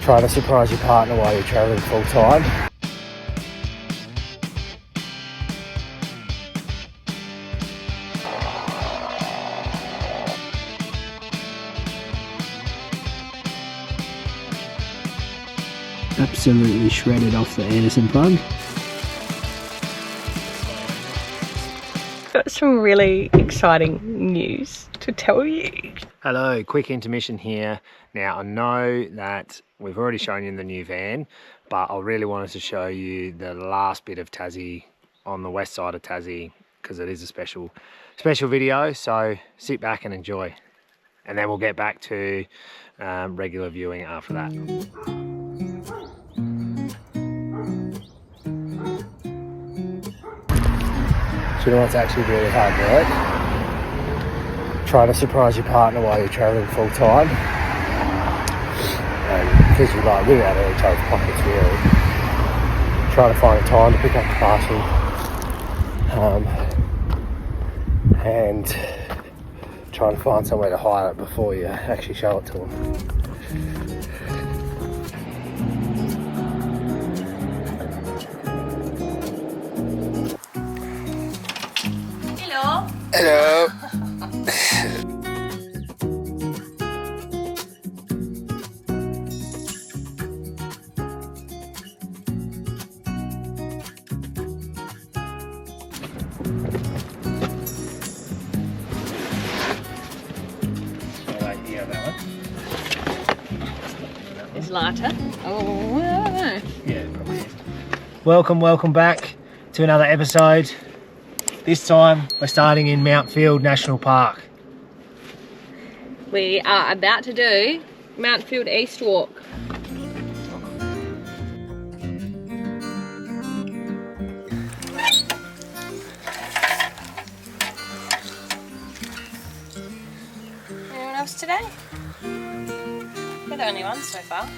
Try to surprise your partner while you're travelling full time. Absolutely shredded off the Anderson plug. Got some really exciting news to tell you. Hello, quick intermission here. Now I know that we've already shown you the new van, but I really wanted to show you the last bit of Tazzy on the west side of Tazzy because it is a special video. So sit back and enjoy, and then we'll get back to regular viewing after that. Do you know what's actually really hard work? Trying to surprise your partner while you're travelling full time. Because you're like really out of each other's pockets really. Trying to find a time to pick up the parcel. And trying to find somewhere to hide it before you actually show it to them. Hello. It's lighter. Oh, yeah, it probably is. Welcome back to another episode. This time we're starting in Mountfield National Park. we are about to do Mountfield East Walk. Anyone else today? We're the only ones so far.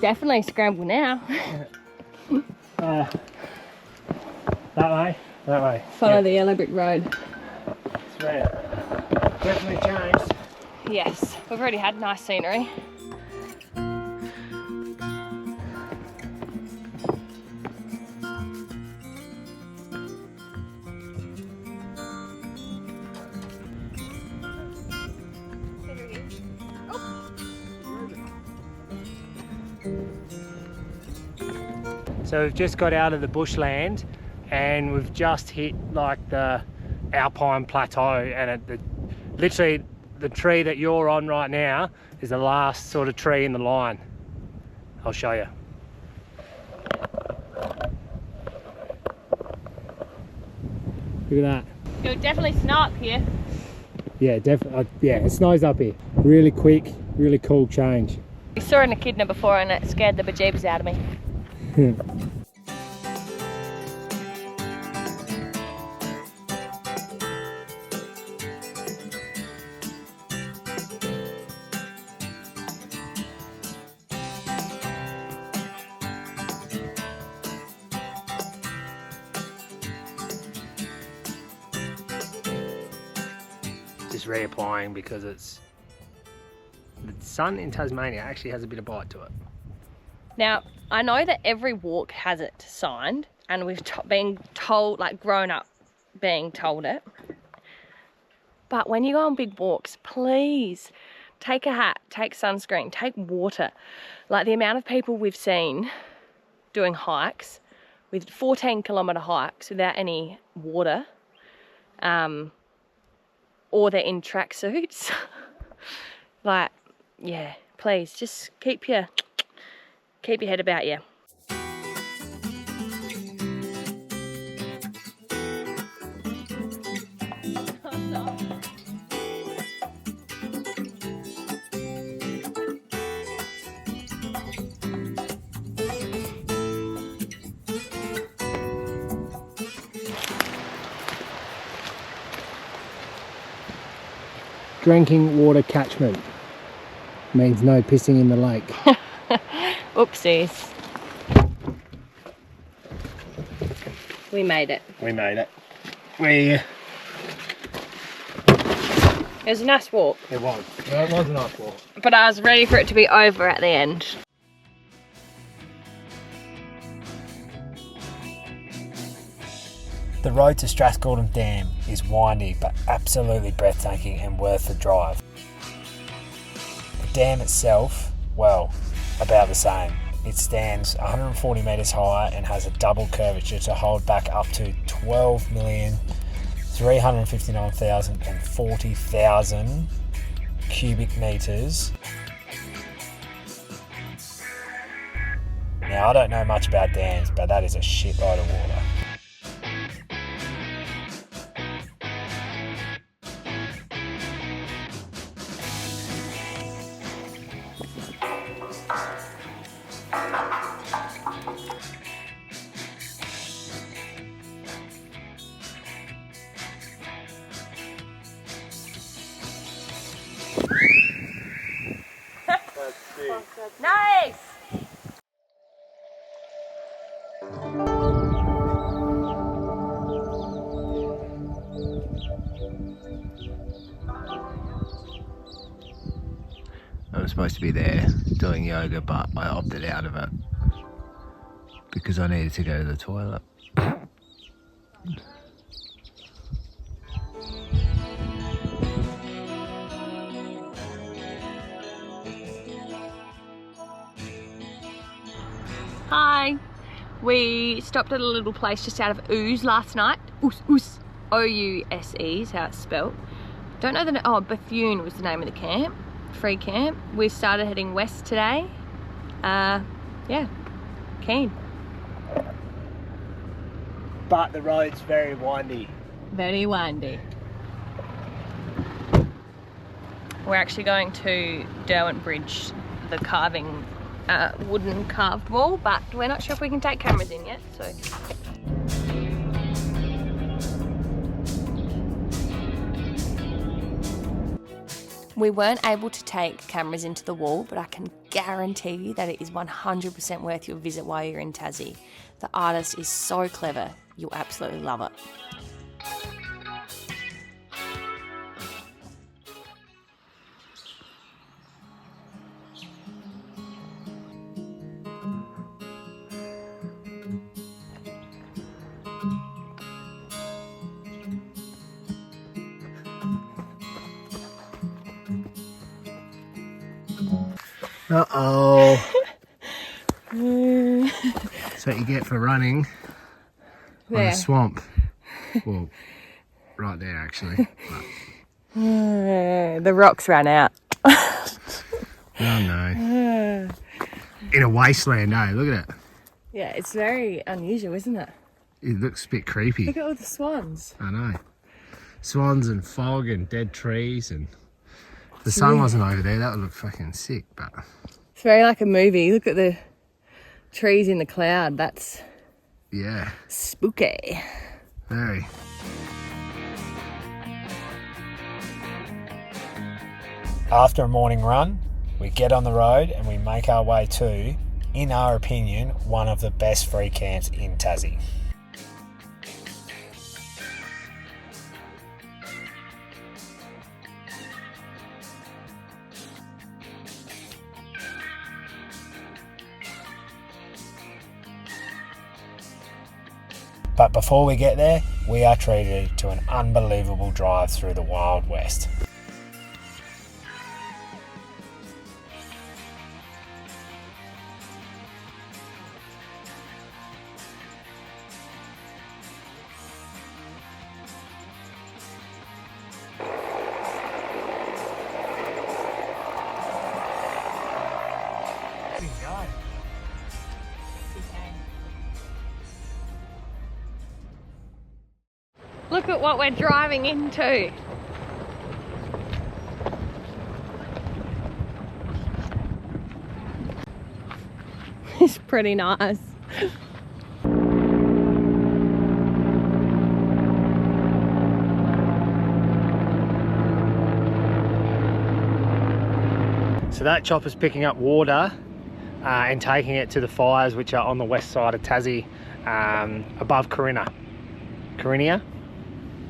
Definitely scramble now. That way? That way. Follow the yellow brick road. It's red. Definitely changed. Yes, we've already had nice scenery. So we've just got out of the bushland and we've just hit like the alpine plateau, and literally the tree that you're on right now is the last sort of tree in the line. I'll show you. Look at that. It'll definitely snow up here. Yeah, definitely. Yeah, it snows up here. Really quick, really cool change. We saw an echidna before and it scared the bejeebus out of me. Just reapplying because the sun in Tasmania actually has a bit of bite to it. Now, I know that every walk has it signed, and we've been told, like grown up being told it. But when you go on big walks, please take a hat, take sunscreen, take water. Like the amount of people we've seen doing hikes with 14-kilometre hikes without any water, or they're in tracksuits. Like, yeah, please just keep your head about you. drinking water catchment. Means no pissing in the lake. Oopsies. We made it. We made it. It was a nice walk. It was. Well, it was a nice walk. But I was ready for it to be over at the end. The road to Strathgordon Dam is windy but absolutely breathtaking and worth the drive. The dam itself, well, about the same. It stands 140 metres high and has a double curvature to hold back up to 12,359,040,000 cubic metres. Now, I don't know much about dams, but that is a shitload of water. Nice! I was supposed to be there doing yoga, but I opted out of it because I needed to go to the toilet. Hi! We stopped at a little place just out of Ouse last night. Ouse. O-U-S-E is how it's spelt. Don't know the oh, Bethune was the name of the camp. Free camp. We started heading west today. Yeah, keen. But the road's very windy. Very windy. We're actually going to Derwent Bridge, the carving, wooden carved wall, but we're not sure if we can take cameras in yet, so. We weren't able to take cameras into the wall, but I can guarantee you that it is 100% worth your visit while you're in Tassie. The artist is so clever, you'll absolutely love it. Uh-oh. That's what you get for running on a swamp. Well, right there actually. The rocks ran out. Oh no. In a wasteland, eh? Look at it. Yeah, it's very unusual, isn't it? It looks a bit creepy. Look at all the swans. I know. Swans and fog and dead trees, and if the sun wasn't over there, that would look fucking sick, but It's very like a movie. Look at the trees in the cloud. That's yeah, spooky. very. After a morning run, we get on the road and we make our way to, in our opinion, one of the best free camps in Tassie. But before we get there, we are treated to an unbelievable drive through the Wild West. Look at what we're driving into. It's pretty nice. So that chopper's picking up water and taking it to the fires which are on the west side of Tassie, above Corinna. Corinna,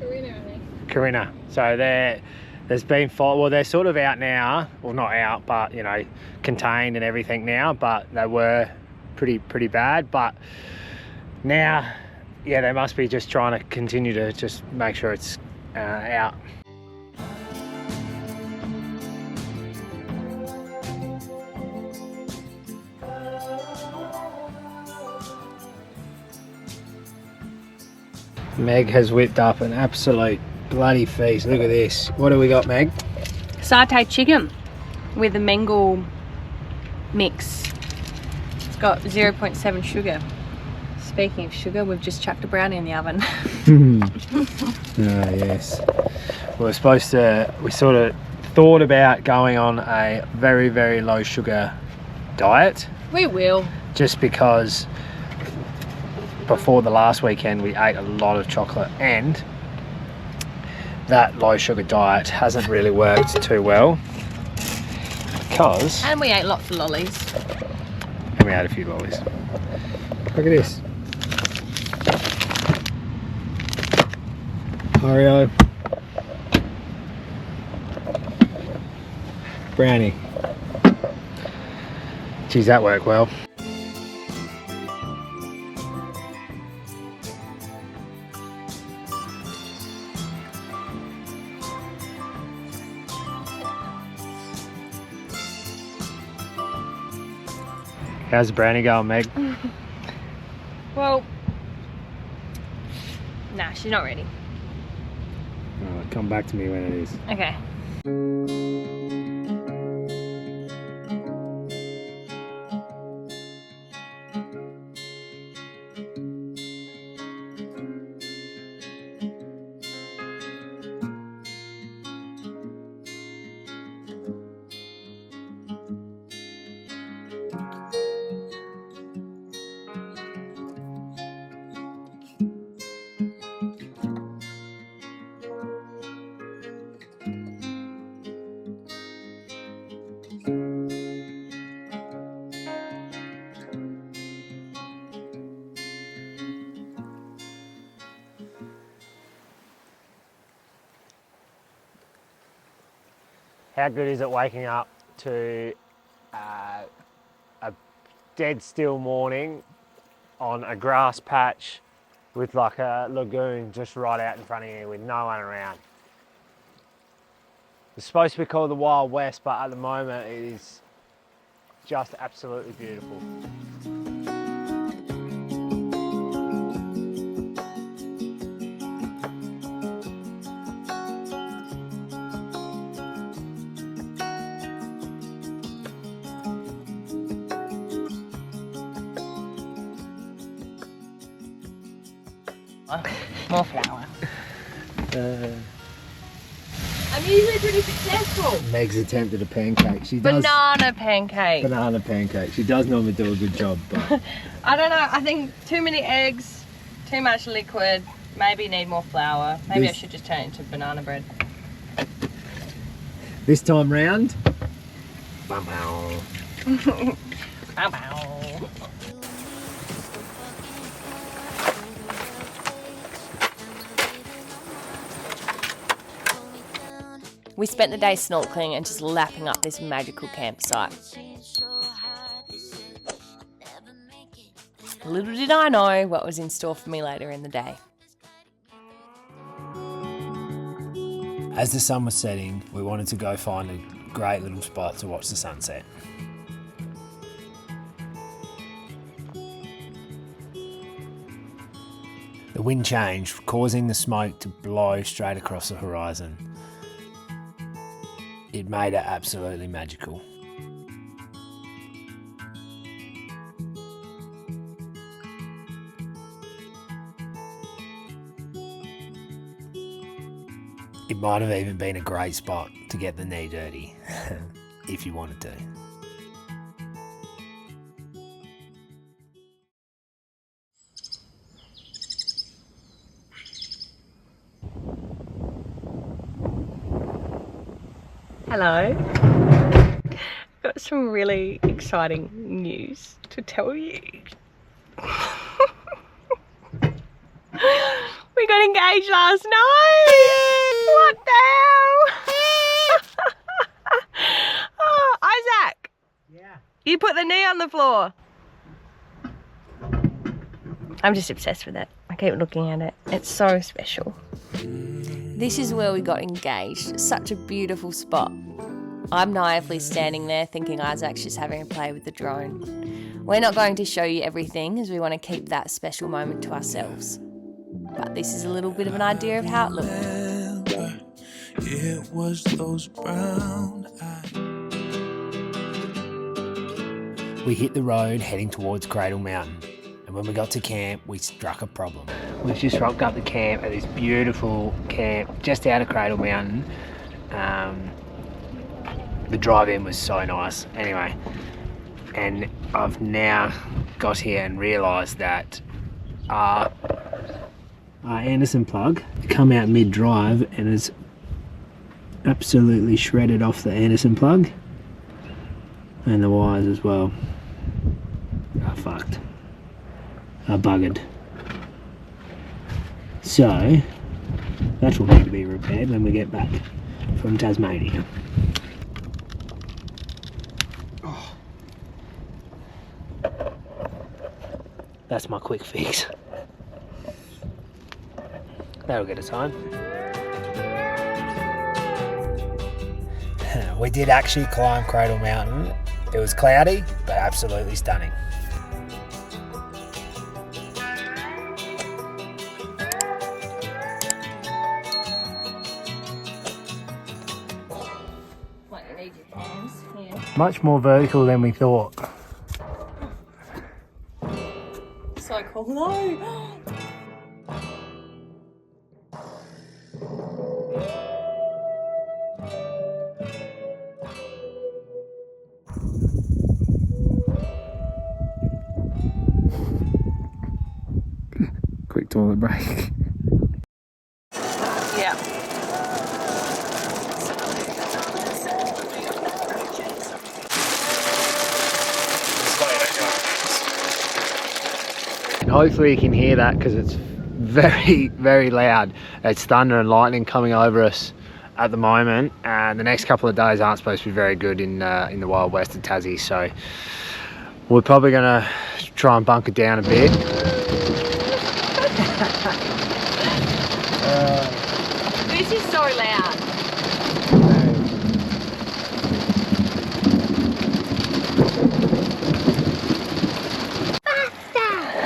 I think. Corinna. So there's been fire. Well, they're sort of out now. Well, not out, but you know, contained and everything now. But they were pretty bad. But now, yeah, they must be just trying to continue to just make sure it's out. Meg has whipped up an absolute bloody feast. Look at this. What do we got, Meg? Satay chicken with a mango mix. It's got 0.7 sugar. Speaking of sugar, we've just chucked a brownie in the oven. Ah, yes. We sort of thought about going on a very low sugar diet. We will. Just because before the last weekend we ate a lot of chocolate, and that low sugar diet hasn't really worked too well because... And we ate lots of lollies. And we ate a few lollies. Look at this. Oreo. Brownie. Geez, that worked well. How's the brownie going, Meg? Well, nah, she's not ready. Alright, come back to me when it is. Okay. How good is it waking up to a dead still morning on a grass patch with like a lagoon just right out in front of you with no one around? It's supposed to be called the Wild West, but at the moment it is just absolutely beautiful. More flour. I'm usually pretty successful. Meg's attempted a pancake. She does Banana pancake. banana pancake. She does normally do a good job, but I don't know. I think too many eggs, too much liquid. Maybe need more flour. Maybe I should just turn it into banana bread. this time round, bam pow. Bow bow. We spent the day snorkeling and just lapping up this magical campsite. Little did I know what was in store for me later in the day. As the sun was setting, we wanted to go find a great little spot to watch the sunset. The wind changed, causing the smoke to blow straight across the horizon. It made it absolutely magical. It might have even been a great spot to get the knee dirty, if you wanted to. Hello. got some really exciting news to tell you. We got engaged last night. What the hell? Oh, Isaac. Yeah. You put the knee on the floor. I'm just obsessed with it. I keep looking at it. It's so special. This is where we got engaged. Such a beautiful spot. I'm naively standing there thinking Isaac's just having a play with the drone. We're not going to show you everything as we want to keep that special moment to ourselves. But this is a little bit of an idea of how it looked. It was those brown eyes. We hit the road heading towards Cradle Mountain, and when we got to camp, we struck a problem. We've just rocked up the camp at this beautiful camp just out of Cradle Mountain. The drive-in was so nice. Anyway, and I've now got here and realised that our Anderson plug come out mid-drive and has absolutely shredded off the Anderson plug, and the wires as well are fucked, are buggered. So that will need to be repaired when we get back from Tasmania. Oh. That's my quick fix. That'll get us home. We did actually climb Cradle Mountain. It was cloudy, but absolutely stunning. Like you need your hands here. Much more vertical than we thought. So cool though. Quick toilet break. Yeah. And hopefully you can hear that because it's very, very loud. It's thunder and lightning coming over us at the moment, and the next couple of days aren't supposed to be very good in the wild west of Tassie, so we're probably going to try and bunker down a bit. This is so loud.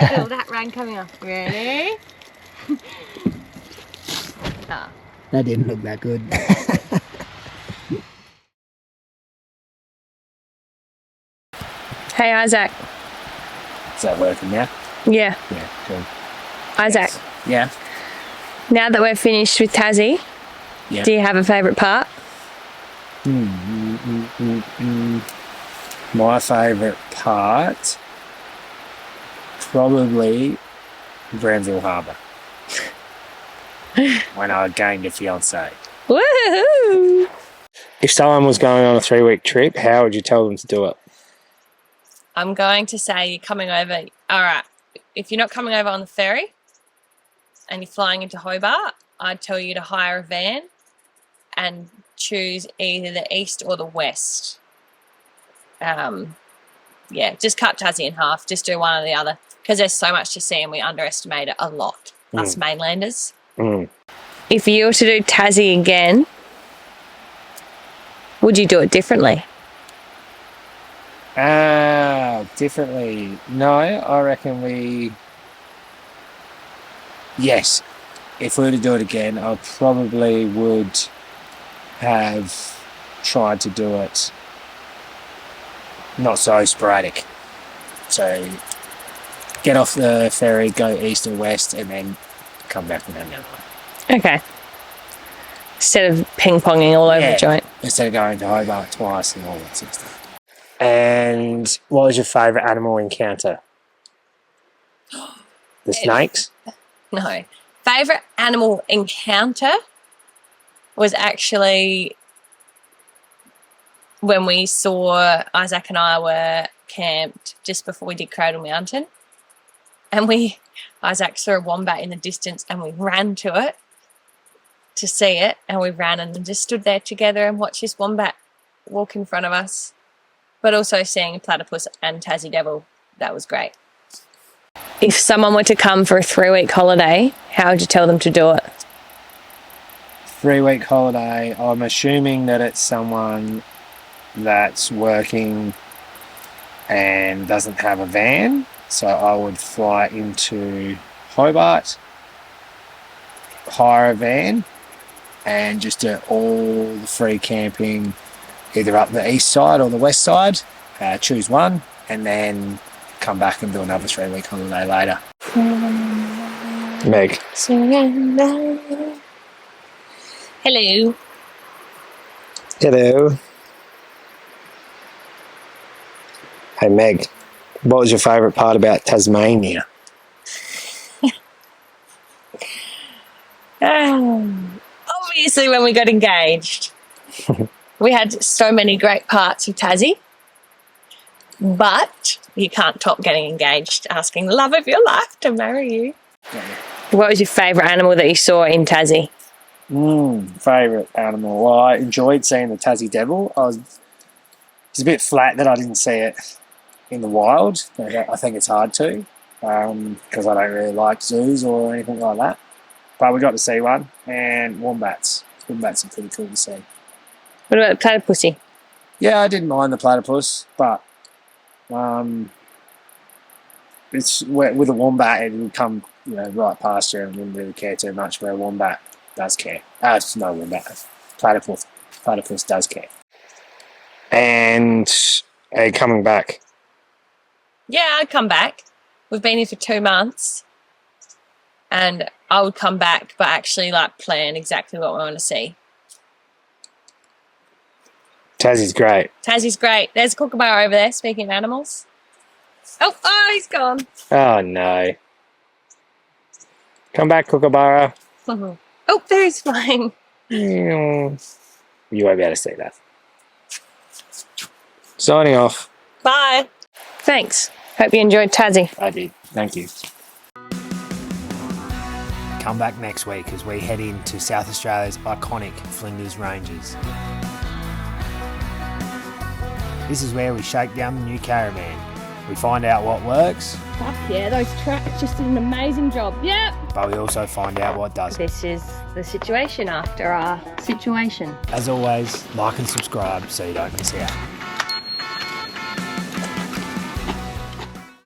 Feel that rain coming off. Ready? Ah. That didn't look that good. Hey Isaac. Is that working now? Yeah. Yeah, good. Isaac. Yeah. Now that we're finished with Tassie, Yeah. do you have a favourite part? My favourite part, probably Granville Harbour. When I gained a fiance. Woohoo! If someone was going on a 3-week trip, how would you tell them to do it? I'm going to say you're coming over. All right. If you're not coming over on the ferry and you're flying into Hobart, I'd tell you to hire a van and choose either the east or the west. Yeah, just cut Tassie in half. Just do one or the other because there's so much to see and we underestimate it a lot, us mainlanders. If you were to do Tassie again, would you do it differently? Differently. No, I reckon yes. If we were to do it again, I probably would have tried to do it not so sporadic. So get off the ferry, go east or west, and then come back around the other way. Okay. Instead of ping-ponging all over the joint. Instead of going to Hobart twice and all that sort of stuff. And what was your favourite animal encounter? The snakes? No. Favourite animal encounter was actually when we saw Isaac and I were camped just before we did Cradle Mountain, and Isaac saw a wombat in the distance and we ran to it to see it, and we ran and just stood there together and watched this wombat walk in front of us. But also seeing a platypus and Tassie devil, that was great. If someone were to come for a 3-week holiday, how would you tell them to do it? 3-week holiday, I'm assuming that it's someone that's working and doesn't have a van. So I would fly into Hobart, hire a van, and just do all the free camping either up the east side or the west side. Choose one and then come back and do another 3-week holiday later. Meg. Hello. Hello. Hey Meg, what was your favourite part about Tasmania? Obviously when we got engaged. We had so many great parts of Tassie, but you can't top getting engaged, asking the love of your life to marry you. What was your favourite animal that you saw in Tassie? Favourite animal? Well, I enjoyed seeing the Tassie devil. It's a bit flat that I didn't see it in the wild. I think it's hard to, because I don't really like zoos or anything like that. But we got to see one, and wombats. Wombats are pretty cool to see. What about the platypusy? Yeah, I didn't mind the platypus, but it's with a wombat, it would come right past you and wouldn't really care too much. Where a wombat does care. It's no wombat. Platypus does care. And coming back. Yeah, I'd come back. We've been here for 2 months, and I would come back, but actually plan exactly what we want to see. Tassie's great. Tassie's great. There's a kookaburra over there, speaking of animals. Oh, he's gone. Oh, no. Come back, kookaburra. Oh, there he's flying. You won't be able to see that. Signing off. Bye. Thanks. Hope you enjoyed Tassie. I did. Thank you. Come back next week as we head into South Australia's iconic Flinders Ranges. This is where we shake down the new caravan. We find out what works. Fuck yeah, those tracks just did an amazing job. Yep. But we also find out what doesn't. This is the situation after our situation. As always, like and subscribe so you don't miss out.